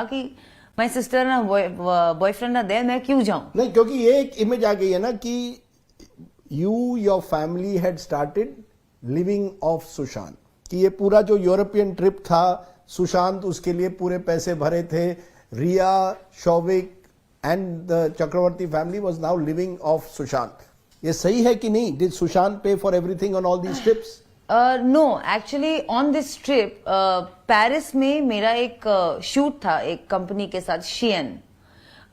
कि my sister ना boyfriend ना दे, मैं क्यों जाऊं। नहीं, क्योंकि ये एक इमेज आ गई है ना कि your family had started living off Sushant, कि ये पूरा जो यूरोपियन ट्रिप था, सुशांत उसके लिए पूरे पैसे भरे थे, Rhea, Showik and the Chakraborty family was now living off Sushant. ये सही है कि नहीं? Did Sushant pay for everything on all these trips? No, actually on this trip Paris में मेरा एक शूट था एक कंपनी के साथ, शियन,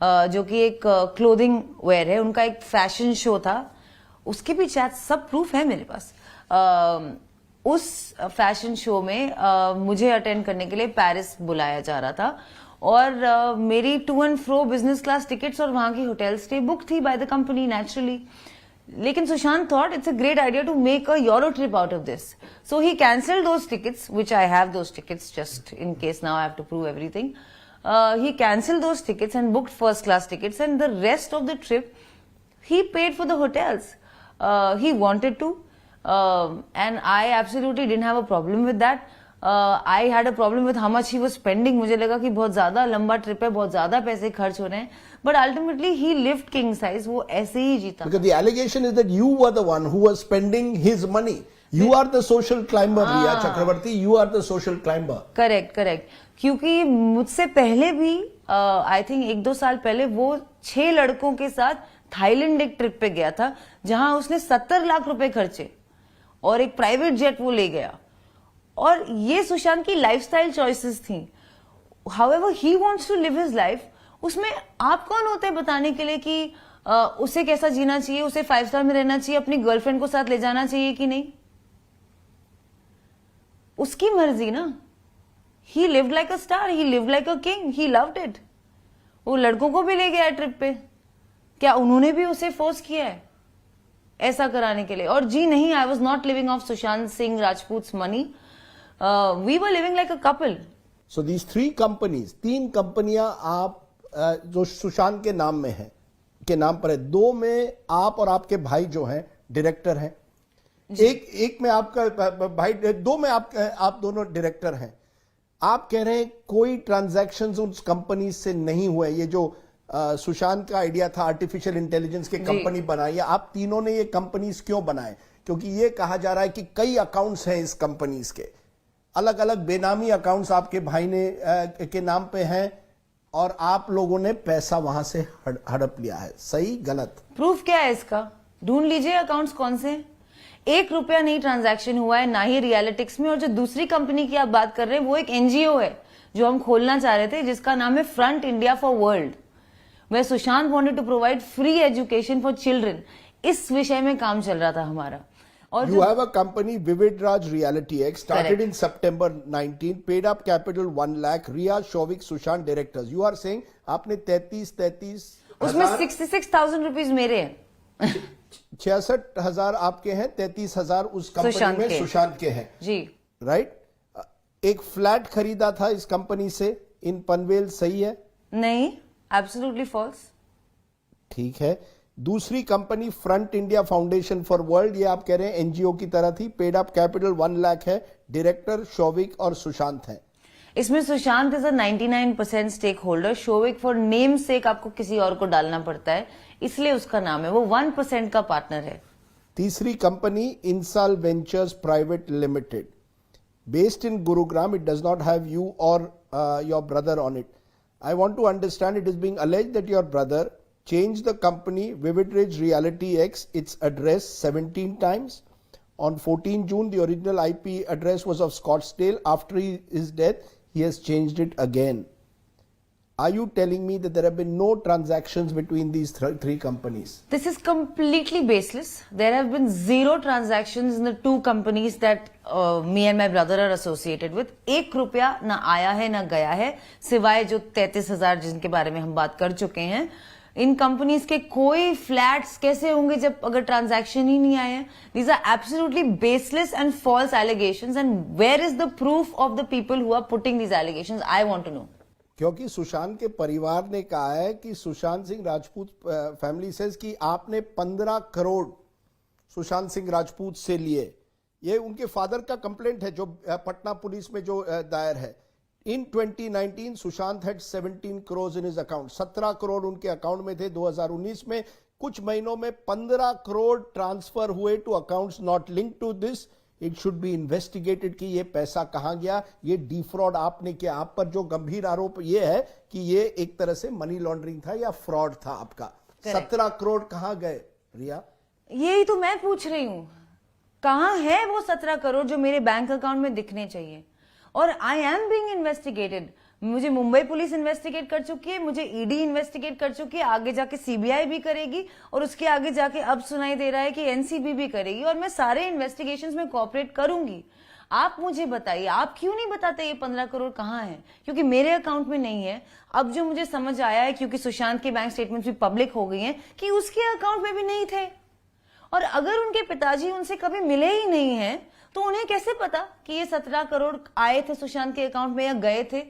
जो कि एक क्लोथिंग वेयर है, उनका एक फैशन शो था। उसके भी शायद सब प्रूफ है मेरे पास। उस फैशन शो में मुझे अटेंड करने के लिए पेरिस बुलाया जा रहा था, और मेरी to and fro business class tickets और वहां की होटल स्टे बुक थी बाय द कंपनी नेचुरली। लेकिन Sushant thought it's a great idea to make a euro trip out of this, so he cancelled those tickets, which I have those tickets just in case now I have to prove everything. He cancelled those tickets and booked first class tickets, and the rest of the trip he paid for the hotels. He wanted to, and I absolutely didn't have a problem with that. I had a problem with how much he was spending. मुझे लगा कि बहुत ज्यादा लंबा trip है, बहुत ज्यादा पैसे खर्च हो रहे हैं, but ultimately he lived king size. वो ऐसे ही जीता। Because the allegation is that you were the one who was spending his money. You are the social climber, Riya Chakravarti. You are the social climber. Correct correct, क्योंकि मुझसे पहले भी I think 1-2 साल पहले वो 6 लड़कों के साथ थाईलैंड एक ट्रिप पे गया था, जहां उसने 70 लाख रुपए खर्चे और एक प्राइवेट जेट वो ले गया। और ये सुशांत की लाइफस्टाइल चॉइसेस थी। However he wants to live his life, उसमें आप कौन होते हैं बताने के लिए कि उसे कैसा जीना चाहिए, उसे 5 स्टार में रहना चाहिए, अपनी गर्लफ्रेंड को साथ ले जाना चाहिए कि नहीं। उसकी मर्जी ना। He lived like a star, he lived like a king, he loved it. वो लड़कों को भी ले गया ट्रिप पे, क्या उन्होंने भी उसे फोर्स किया है ऐसा कराने के लिए? और जी नहीं, I was not living off Sushant Singh Rajput money, we were living like a couple. So these 3 companies, 3 कंपनियां आप जो सुशांत के नाम में है, के नाम पर है, 2 में आप और आपके भाई जो हैं डायरेक्टर हैं, एक में आपका भाई, 2 में आप दोनों डायरेक्टर हैं। आप कह रहे हैं कोई ट्रांजैक्शंस उस कंपनी से नहीं हुए। ये जो सुशांत का आइडिया था आर्टिफिशियल इंटेलिजेंस के कंपनी बनाई, आप तीनों ने ये कंपनीज क्यों बनाए? क्योंकि ये कहा जा रहा है कि कई अकाउंट्स हैं इस कंपनीज के, अलग अलग बेनामी अकाउंट्स आपके भाई ने के नाम पे हैं, और आप लोगों ने पैसा वहां से हड़प लिया है। सही गलत? प्रूफ क्या है इसका? ढूंढ लीजिए अकाउंट्स कौन से। 1 रुपया नहीं ट्रांजैक्शन हुआ है, ना ही रियलिटिक्स में। और जो दूसरी कंपनी की आप बात कर रहे हैं वो एक एनजीओ है जो हम खोलना चाह रहे थे, जिसका नाम है फ्रंट इंडिया फॉर वर्ल्ड, वे Sushant wanted to provide free education for children. इस विषय में काम चल रहा था हमारा। और you have a company Vivid Raj Reality X started Correct. in September 19, paid up capital 1 lakh, Riya, Shovik, Sushant directors. You are saying आपने 33 उसमें 66,000 रुपीज मेरे हैं। 66,000 आपके हैं, 33,000 उस कंपनी में सुशांत के हैं जी, राइट। एक फ्लैट खरीदा था इस कंपनी से इन पनवेल, सही है? नहीं, एब्सोल्युटली फॉल्स। ठीक है। दूसरी company front India foundation for world, ये आप कह रहे हैं एनजीओ की तरह थी, पेड अप कैपिटल 1 लाख है, डायरेक्टर शौविक और सुशांत हैं। इसमें Sushant is a 99% stakeholder, Showik for name sake आपको किसी और को डालना पड़ता है, इसलिए उसका नाम है, वो 1% का पार्टनर है। तीसरी company Insaal Ventures Private Limited, based in Gurugram, it does not have you or your brother on it. I want to understand, it is being alleged that your brother changed the company Vivid Ridge Reality X its address 17 times. On 14 June, the original IP address was of Scottsdale. After his death, he has changed it again. Are you telling me that there have been no transactions between these 3 companies? This is completely baseless. There have been 0 transactions in the 2 companies that me and my brother are associated with. 1 रुपया ना आया है ना गया है, सिवाय जो 33,000 जिनके बारे में हम बात कर चुके हैं। इन कंपनीज के कोई फ्लैट्स कैसे होंगे जब अगर ट्रांजैक्शन ही नहीं आए हैं? These are absolutely baseless and false allegations, and where is the proof of the people who are putting these allegations? I want to know. क्योंकि सुशांत के परिवार ने कहा है कि सुशांत सिंह राजपूत फैमिली सेज कि आपने 15 करोड़ सुशांत सिंह राजपूत से लिए। ये उनके फादर का कंप्लेंट है जो पटना पुलिस में जो दायर है। इन 2019 Sushant had 17 crore in his account, 17 crore उनके अकाउंट में थे 2019 में। कुछ महीनों में 15 करोड़ ट्रांसफर हुए to accounts not linked to this. It should be investigated कि ये पैसा कहां गया, ये डिफ्रॉड आपने किया। आप पर जो गंभीर आरोप ये है कि ये एक तरह से मनी लॉन्ड्रिंग था या फ्रॉड था आपका। 17 करोड़ कहां गए रिया? यही तो मैं पूछ रही हूँ, कहाँ है वो 17 करोड़ जो मेरे बैंक अकाउंट में दिखने चाहिए? और आई एम बीइंग इन्वेस्टिगेटेड। मुझे मुंबई पुलिस इन्वेस्टिगेट कर चुकी है, मुझे ईडी इन्वेस्टिगेट कर चुकी है, आगे जाके सीबीआई भी करेगी, और उसके आगे जाके अब सुनाई दे रहा है कि एनसीबी भी करेगी, और मैं सारे इन्वेस्टिगेशंस में कोऑपरेट करूंगी। आप मुझे बताइए, आप क्यों नहीं बताते ये 15 करोड़ कहाँ है? क्योंकि मेरे अकाउंट में नहीं है। अब जो मुझे समझ आया है, क्योंकि सुशांत के बैंक स्टेटमेंट्स भी पब्लिक हो गई हैं, कि उसके अकाउंट में भी नहीं थे। और अगर उनके पिताजी उनसे कभी मिले ही नहीं हैं, तो उन्हें कैसे पता कि ये 17 करोड़ आए थे सुशांत के अकाउंट में या गए थे?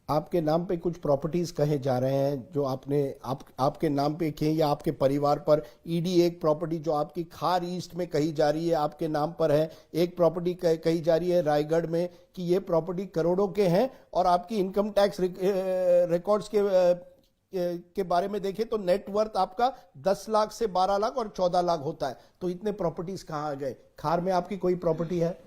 आपके नाम पे कुछ प्रॉपर्टीज कहे जा रहे हैं जो आपके नाम पे किए या आपके परिवार पर। ईडी एक प्रॉपर्टी जो आपकी खार ईस्ट में कही जा रही है आपके नाम पर है, एक प्रॉपर्टी कही जा रही है रायगढ़ में कि ये प्रॉपर्टी करोड़ों के हैं, और आपकी इनकम टैक्स रिकॉर्ड्स के बारे में देखें तो नेटवर्थ आपका 10 लाख से 12 लाख और 14 लाख होता है। तो इतने प्रॉपर्टीज कहां आ गए? खार में आपकी कोई प्रॉपर्टी है?